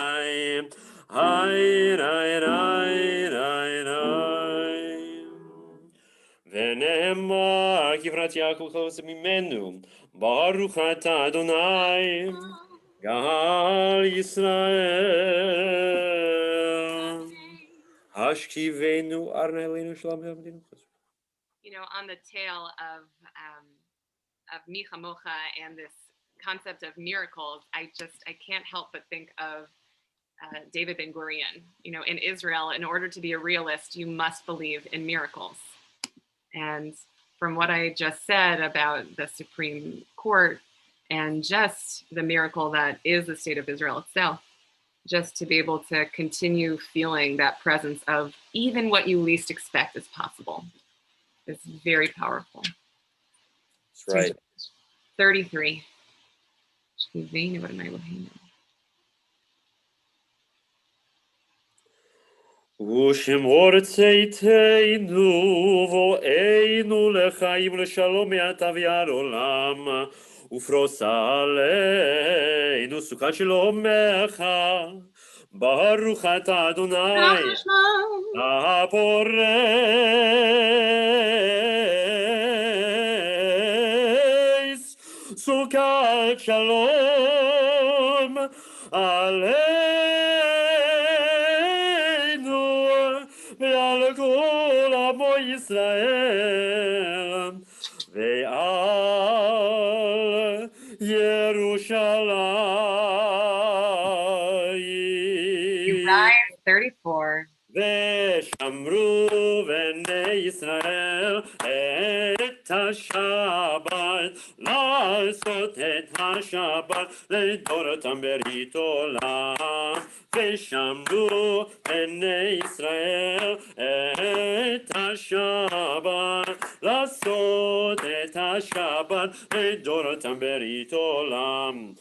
היי רי רי רי רי ונאמר כברת יעקב חלוצה ממנו ברוך אתה אדוני גאל ישראל השכיבנו ארנה אלינו שלום ועמדנו. You know, on the tail of Micha Mocha and this concept of miracles, I can't help but think of David Ben Gurion. You know, in Israel, in order to be a realist, you must believe in miracles. And from what I just said about the Supreme Court and just the miracle that is the state of Israel itself, just to be able to continue feeling that presence of even what you least expect is possible is very powerful. That's right. 33. ושמור צאתנו ובואנו לחיים ולשלום מעתה ועד עולם ופרוס עלינו סוכת שלומך ברוך אתה אדוני הפורס סוכת שלום עלינו ועל כל עמו ישראל ועל ירושלים. 34. ושמרו בני ישראל את השבת, לעשות את השבת לדורותם ברית עולם. ושמרו בני ישראל את השבת, לעשות את השבת לדורותם ברית עולם.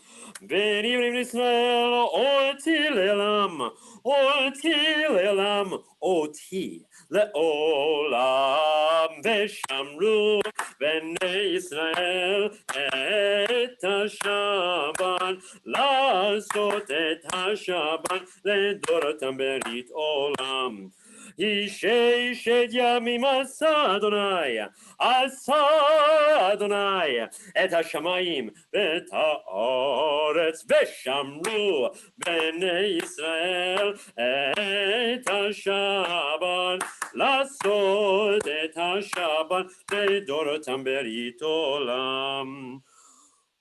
בני בני ישראל אותי לעולם, אותי לעולם, אותי לעולם, ושמרו בני ישראל את השבן, לעשות את השבן לדורותם ברית עולם. ששת ימים עשה אדוני את השמיים ואת הארץ, ושמרו בני ישראל את השבן, לעשות את השבן לדורותם ברית עולם.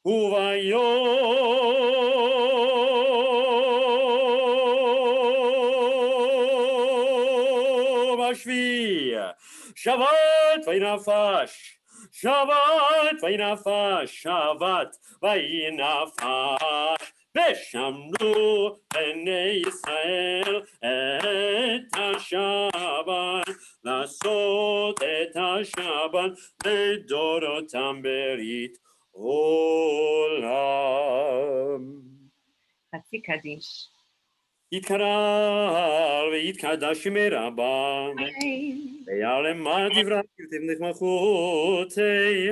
וביום השביעי שבת וינפש, שבת וינפש, שבת וינפש, ושמרו בני ישראל את השבן, לעשות את השבן לדורותם ברית עולם. חצי קדיש. יתקרר ויתקדש מרבה, ויעלם מה דברי כתב נחמכותי,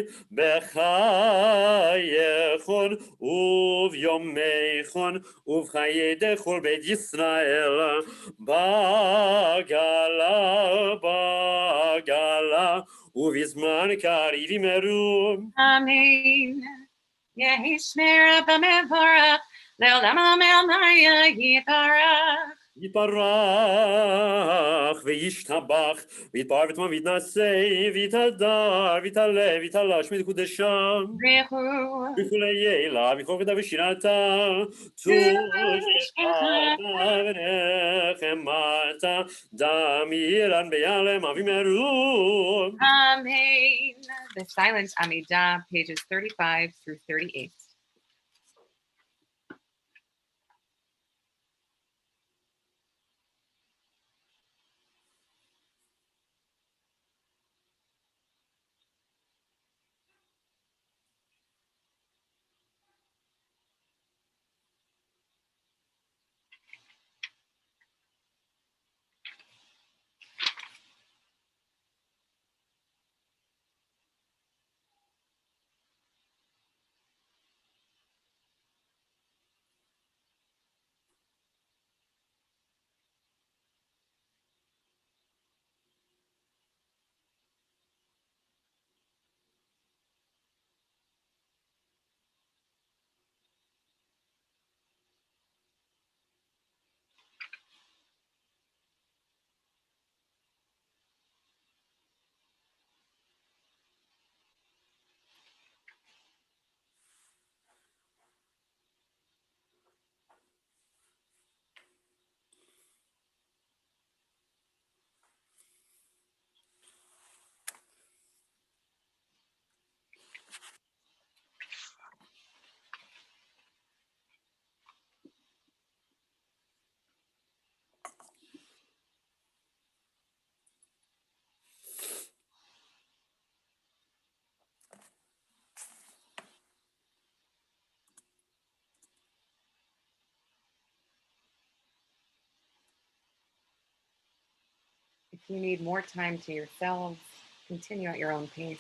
בחייכון וביומייכון ובחיי דכל בית ישראל, בגלה ובזמן קריב ימרו. אמן. יהי שמי רב המבורך, לעולם המלמיה יתברך. יתברך וישתבח ויתפאר ויתנשא ויתהדר ויתעלה ויתעלש מקודשם וכולי ילה וכובדה ושירתה תושבתה ונחמתה דמירן ביעלם אבימרו. Amen. The Silent Amidah, pages 35 through 38. If you need more time to yourselves, continue at your own pace.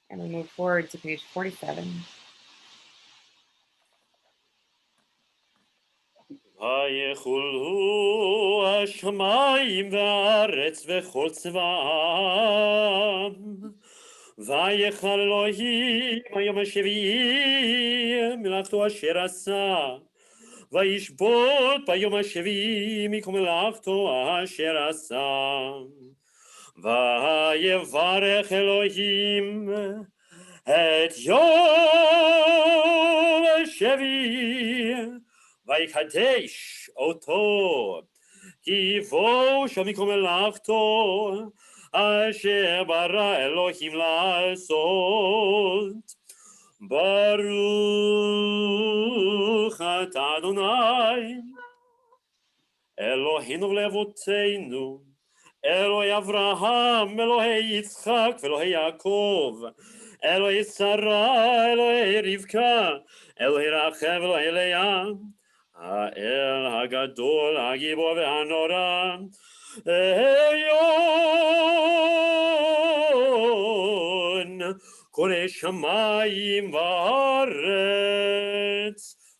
And we move forward to page 47. ויחולו השמיים והארץ וכל צבאם, ויכל אלוהים היום השביעי מלאכתו אשר עשה, וישבות ביום השביעי מכל מלאכתו אשר עשה. ויברך אלוהים את יום השביעי ויקדש אותו, כי בו שם מכל מלאכתו אשר ברא אלוהים לעשות. ברוך אתה אדוני אלוהינו ולאבותינו, אלוהי אברהם, אלוהי יצחק ואלוהי יעקב, אלוהי שרה, אלוהי רבקה, אלוהי רחל ואלוהי לאה, האל הגדול, הגיבור והנורא, עליון קורא שמיים וארץ,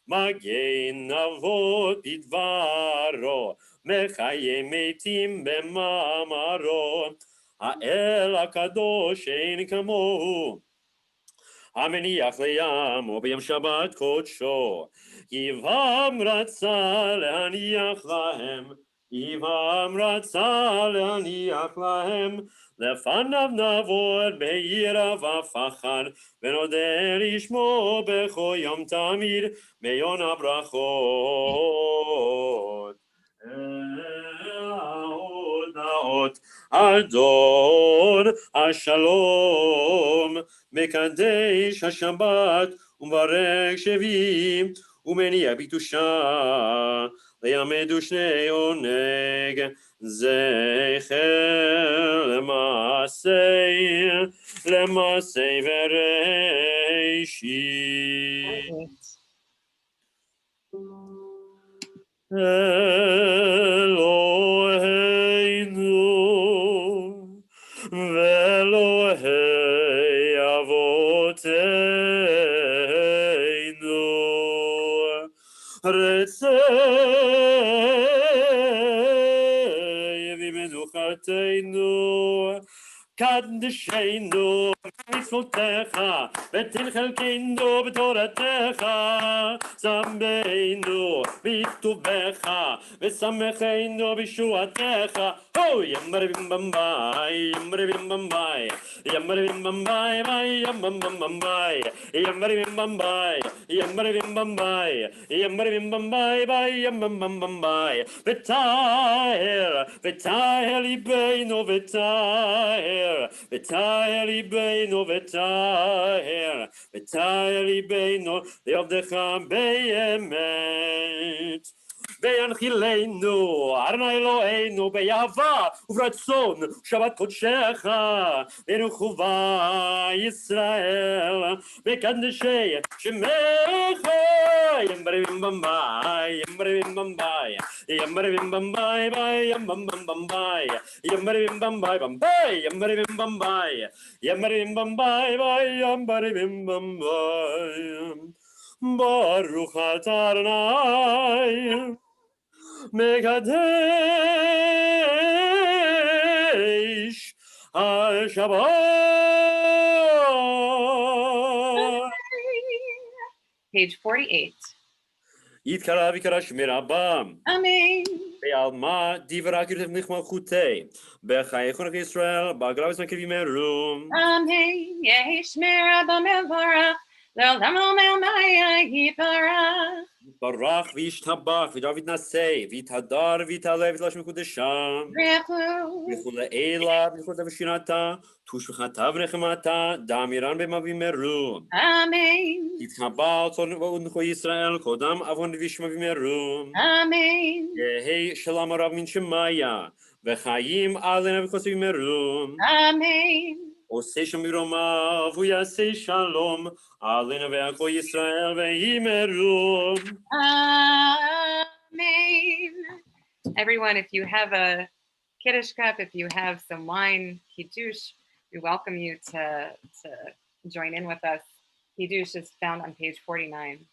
מגן אבות בדברו, מחיי מתים במאמרו, האל הקדוש אין כמוהו, המניח לים וביום שבת קודשו, יבם רצה להניח להם, יבם רצה להניח להם, לפניו נעבוד ביראה ופחד, ונודה לשמו בכל יום תמיד, מיון הברכות. נאות אדון השלום, מקדש השבת ומברך שבים, ומניח בקדושה, לימדו שני עונג, זכר למעשה וראשית. אלוהינו ואלוהי אבותינו, רצה במנוחתנו, קדשנו במצוותיך, ותן חלקנו בתורתך, שמנו בטובך, ושמחנו בישועתך. ימרבים במבאי, ימרבים במבאי, ימרבים במבאי, ימרבים במבאי, ימרבים במבאי, ימרבים במבאי, ימרבים במבאי, ימרבים במבאי, ותאר, ותאר ליבנו, ותאר, ותאר ליבנו, ותאר, ותאר ליבנו, לעבדך באמת. וינחילנו, אדוני אלוהינו, באהבה וברצון, שבת קודשך, ונוחובה ישראל, מקדשי שמך, ימרבים במבאי, ימרבים במבאי, ימרבים במבאי, ימרבים במבאי, ימרבים במבאי, ימרבים במבאי, ימרבים במבאי, ימרבים במבאי. ברוך אתה אדוני מקדש השבת. Page 48. יתקרא ויקרא שמי רבם. Amen. בעלמא דברה כתב מלכותי, בחיי חונך ישראל, בעגלה וזמן כבימרו. Amen. Yehi shmer Abba mevorach, לעולם ומעלמיה יתברך. יתברך וישתבח ודוד נשא, ויתהדר ויתעלה ותלש מקודשם. ברכו. לכו לאלה ולכו ושינתה, תושבחתה ונחמתה, דאמירן במבימרו. Amen. יתחבא צאן ועודנכו ישראל, קודם עוון וישמע במרו. Amen. יהי שלום הרב מן שמיה, וחיים עלינו וחוסי במרו. Amen. עושה שם ברומיו ויעשה שלום, עלינו ועל כל ישראל וימרו. Amen. Everyone, if you have a Kiddush cup, if you have some wine, Kiddush, we welcome you to join in with us. Kiddush is found on page 49.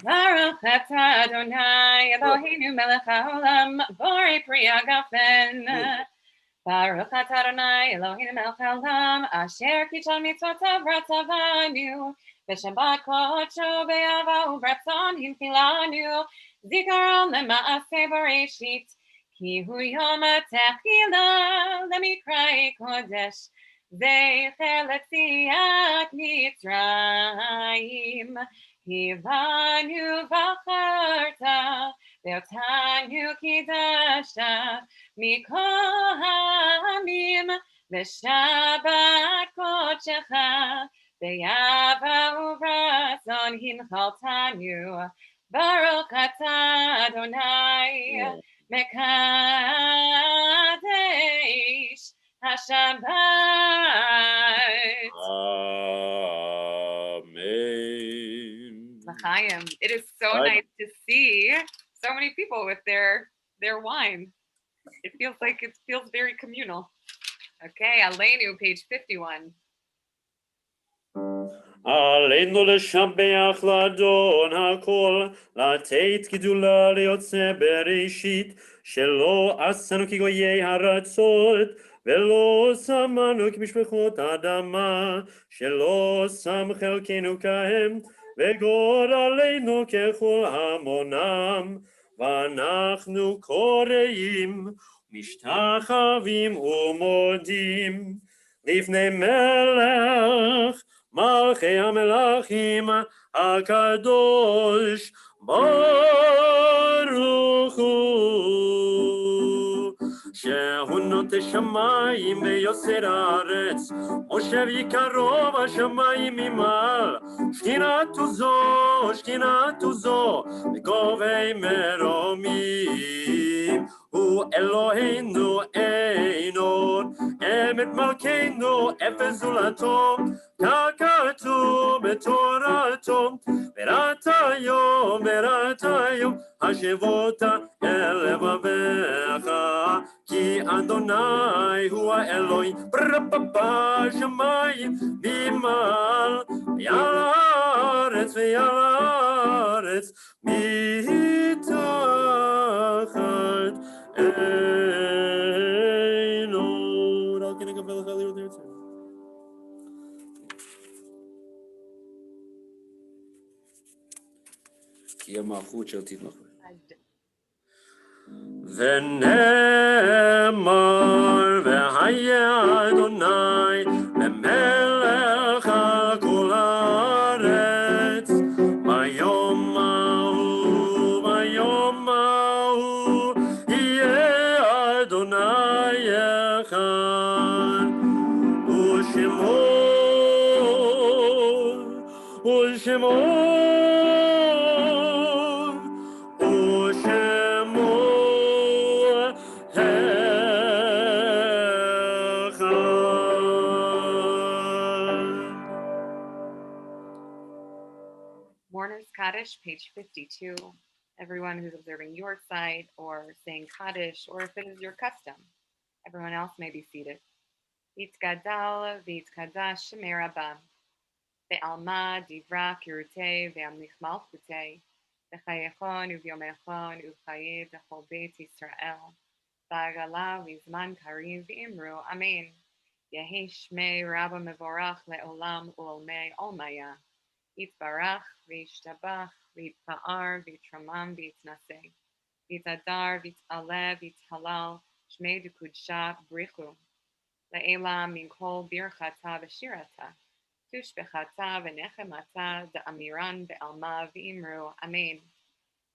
Baruch atah Adonai Eloheinu melech haolam, borei pri hagafen. Baruch atah Adonai Eloheinu melech haolam, asher kishal mitzvotav ratzavanu, v'shabbat kodsho be'ava u'bratzon hinchilanu, zikaron lema'aseh bereshit, ki hu yom ha'techila lemikrai kodesh, zecher letziat Mitzrayim. Hivanu v'acharta, ve'otanu kidashta, mikol ha'amim, v'shabat kodshecha, ve'yava u'bratzon hinchaltanu, Baruch atah Adonai, mekadesh hashabat. Amen. L'chaim. It is so Right. nice to see so many people with their wine. It feels very communal. Okay, Aleinu, page 51. עלינו לשבח לאדון הכל, לתת גדולה ליוצא בראשית, שלא עשנו כגויי הארצות, ולא שמנו כמשפחות האדמה, שלא שם חלקנו כהם, וגורלנו ככל המונם, ואנחנו קוראים, משתחווים ומודים, לפני מלך, מלכי המלכים הקדוש ברוך הוא, שהוא נוטה שמיים ויוסר הארץ, מושב יקרו בשמיים ממעל, שכינתו זו בגובי מרומים, הוא אלוהינו אין עוד, אמת מלכנו אפס זולתו, ככתוב בתורתו, בראת היום השבות אל לבביך, כי אדוני הוא האלוהים בשמיים ממעל, ועל הארץ מתחת עינו. רק נקבל לך לראות נרצה. כי המלכות של תתמכו. ונאמר והיה אדוני למלך על כל הארץ, ביום ההוא יהיה אדוני אחד, ושמו Mourner's Kaddish, page 52. Everyone who's observing your side or saying Kaddish, or if it is your custom, everyone else may be seated. Yitzgadal, Yitzkadash, Shemer Abba, Ve'alma, Divra, Kirute, Ve'amlich Malchute, V'chayechon, Uvyomechon, Uchayev, V'chol Beit Yisrael, V'agala, V'zman Karim, V'imru, Amen. Yehi Shmei Rabba Mevorach Le'olam U'olmei Olmaya. Yitbarach, v'yishtabach, v'yitpa'ar, v'yitramam, v'yitnaseh, v'yitadar, v'yit'aleh, v'yithalal, shmei d'kudsha brichu, le'ela min kol birchata v'shirata, tushbechata v'nechemata, da'amiran ve'alma v'imru, amen.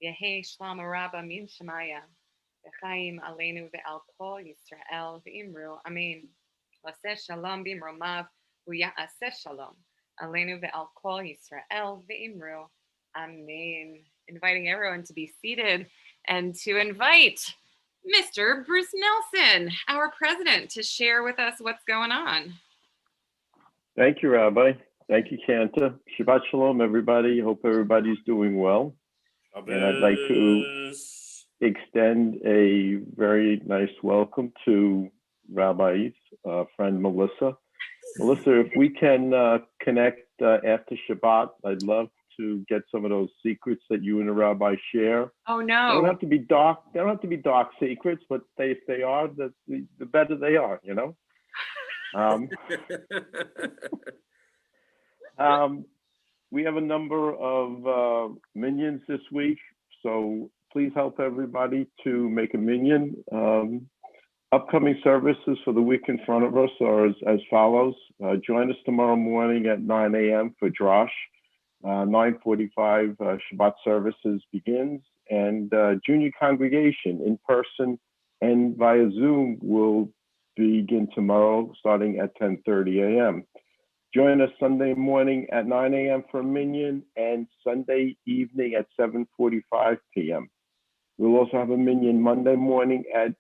Yehi shlam rabba min shemaya, v'chaim aleinu ve'al kol Yisrael v'imru, amen. Laseh shalom b'imromav, v'ya'aseh shalom. Aleinu ve'al kol Yisrael ve'imru. Amen. Inviting everyone to be seated and to invite Mr. Bruce Nelson, our president, to share with us what's going on. Thank you, Rabbi. Thank you, Kanta. Shabbat Shalom, everybody. Hope everybody's doing well. And I'd like to extend a very nice welcome to Rabbi's friend, Melissa. Melissa, if we can connect after Shabbat, I'd love to get some of those secrets that you and the rabbi share. Oh They no. don't have to be dark. They don't have to be dark secrets, but if they are, the better they are. You know. We have a number of minions this week, so please help everybody to make a minion. Upcoming services for the week in front of us are as follows. Join us tomorrow morning at 9 a.m. for Drosh. 9:45 Shabbat services begins, and junior congregation in person and via Zoom will begin tomorrow starting at 10:30 a.m. Join us Sunday morning at 9 a.m. for a minion and Sunday evening at 7:45 p.m. We'll also have a minion Monday morning at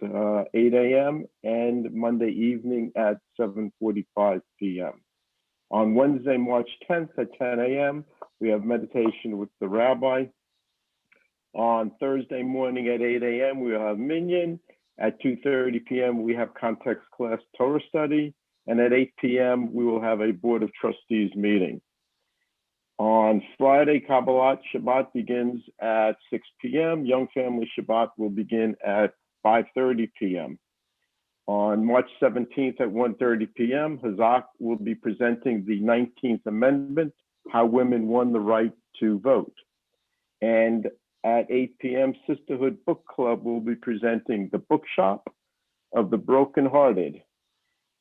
8 a.m. and Monday evening at 7:45 p.m. On Wednesday, March 10th at 10 a.m., we have meditation with the rabbi. On Thursday morning at 8 a.m., we'll have minyan. At 2:30 p.m., we have context class Torah study. And at 8 p.m., we will have a Board of Trustees meeting. On Friday, Kabbalat Shabbat begins at 6 p.m. Young Family Shabbat will begin at 5:30 p.m. On March 17th at 1:30 p.m., Hazak will be presenting the 19th Amendment, How Women Won the Right to Vote. And at 8 p.m., Sisterhood Book Club will be presenting The Bookshop of the Brokenhearted.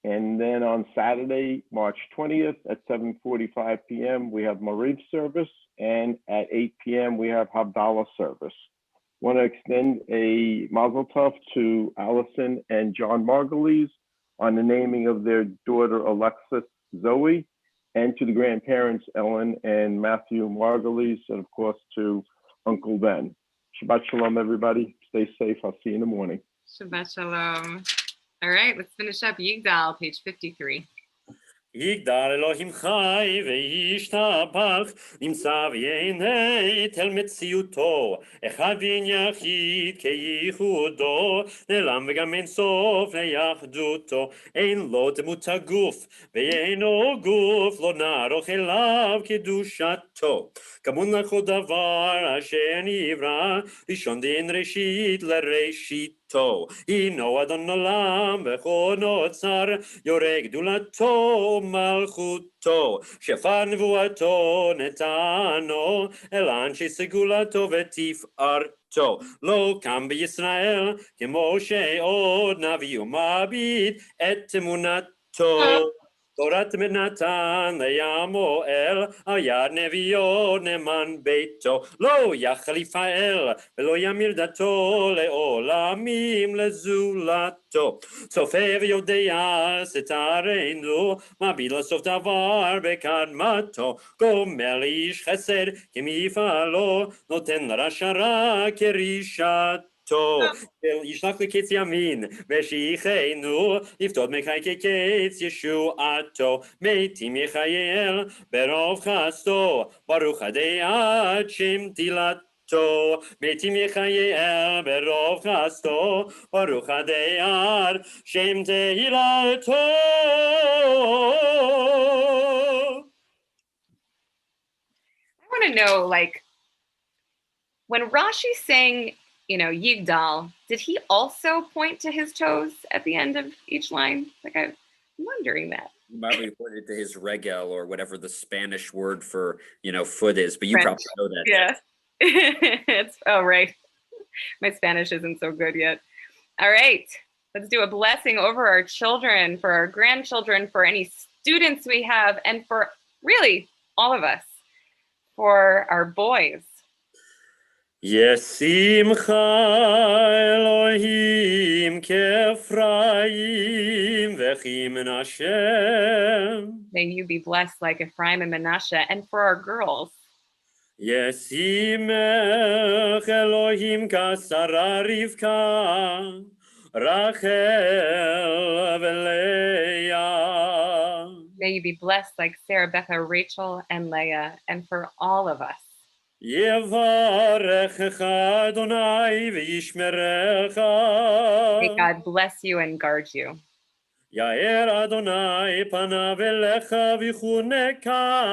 And then on Saturday, March 20th at 7:45 p.m., we have Mariv service. And at 8 p.m., we have Havdalah service. Want to extend a mazel tov to Allison and John Margulies on the naming of their daughter, Alexis Zoe, and to the grandparents, Ellen and Matthew Margulies, and of course to Uncle Ben. Shabbat shalom, everybody. Stay safe. I'll see you in the morning. Shabbat shalom. All right, let's finish up Yigdal, page 53. יגדל אלוהים חי וישתבח, נמצא ויענה אל מציאותו, אחד ואין יחיד כייחודו, נעלם וגם אין סוף ליחדותו, אין לו דמות הגוף, ואינו גוף, לא נערוך אליו קדושתו. כמון לכל דבר אשר נברא, ראשון דין ראשית לראשיתו, הינו אדון עולם וכל נוצר, יורה גדולתו מלכותו, שפר נבואתו נתנו, אל אנשי סגולתו ותפארתו. לא קם בישראל כמו שעוד נביא ומביט את אמונתו. תורת נתן לימואל, על יד נביאו נאמן ביתו. לא יחליף האל, ולא ימיר דתו לעולמים לזולתו. צופה ויודע סתרנו, מביט לסוף דבר בקדמתו. גומל איש חסד כמפעלו, נותן לרשע רע כרישתו. ישלח לקץ ימין ושיחנו, לפדות מחי כקץ ישועתו. מתים יחייל ברוב חסדו, ברוך עדי עד שם תהילתו. מתים יחייל ברוב חסדו, ברוך עדי עד שם תהילתו. I want to know, like, when Rashi sang, Yigdal, did he also point to his toes at the end of each line? Like, I'm wondering that. You might be pointed to his regel or whatever the Spanish word for, foot is, but you French. probably know that. Yeah. Right. My Spanish isn't so good yet. All right. Let's do a blessing over our children, for our grandchildren, for any students we have, and for really all of us, for our boys. ישמחה אלוהים כאפרים וכמנשה. May you be blessed like Ephraim and Manasseh, and for our girls. ישימך אלוהים כשרה רבקה, רחל ולאה. May you be blessed like Sarah, Beth Ohr, Rachel, and Leah, and for all of us. יברכך אדוני וישמרך. May God bless you and guard you. יאר אדוני פניו אליך ויחונקה.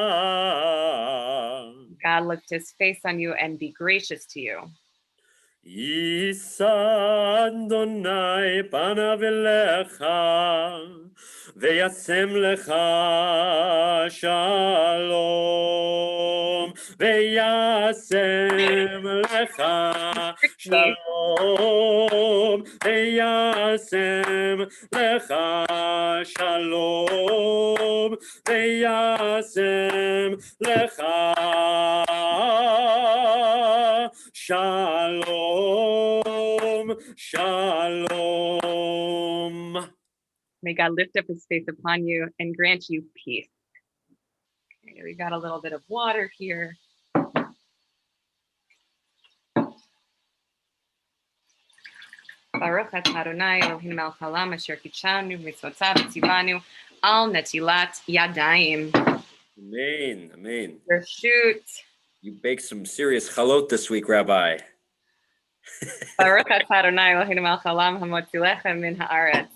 God lift his face on you and be gracious to you. יישא אדוני פניו אליך וישם לך שלום. וישם לך שלום. וישם לך שלום. וישם לך Shalom, shalom. May God lift up his face upon you and grant you peace. Okay, we got a little bit of water here. Baruch atah Adonai Eloheinu melech haolam asher kitshanu mitzvotav v'tzivanu al netilat yadayim. Amen. Amen. Shoot. You baked some serious chalot this week, Rabbi. Baruch atah Adonai Eloheinu melech haolam hamotzi lechem min haaretz.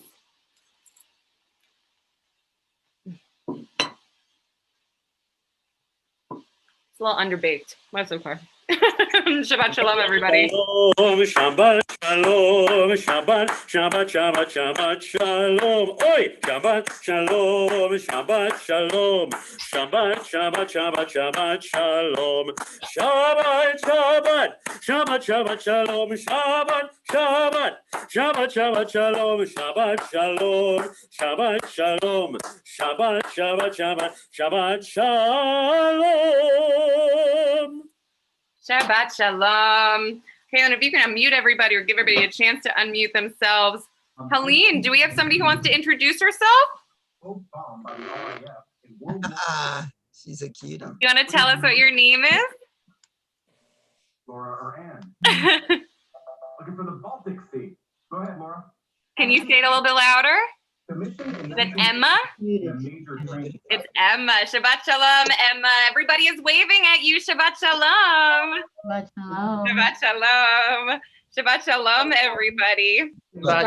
a little underbaked. That's okay. Shabbat shalom, everybody. Shalom, Shabbat shalom, Shabbat, Shabbat, Shabbat, Shabbat shalom. Oi, Shabbat shalom, Shabbat shalom, Shabbat, Shabbat, Shabbat, Shabbat shalom, Shabbat, Shabbat, Shabbat, Shabbat shalom, Shabbat, Shabbat, Shabbat, Shabbat shalom, Shabbat shalom, Shabbat shalom, Shabbat, Shabbat, Shabbat, Shabbat shalom. Shabbat shalom. Kaylin, if you can unmute everybody or give everybody a chance to unmute themselves. Helene, do we have somebody who wants to introduce herself? She's a cutie. You want to tell us what your name is? Laura or Ann. Looking for the Baltic Sea. Go ahead, Laura. Can you say it a little bit louder? Is it Emma? It's Emma. Shabbat shalom, Emma. Everybody is waving at you. Shabbat shalom. Shabbat shalom. Shabbat shalom. Shabbat shalom, everybody. Shabbat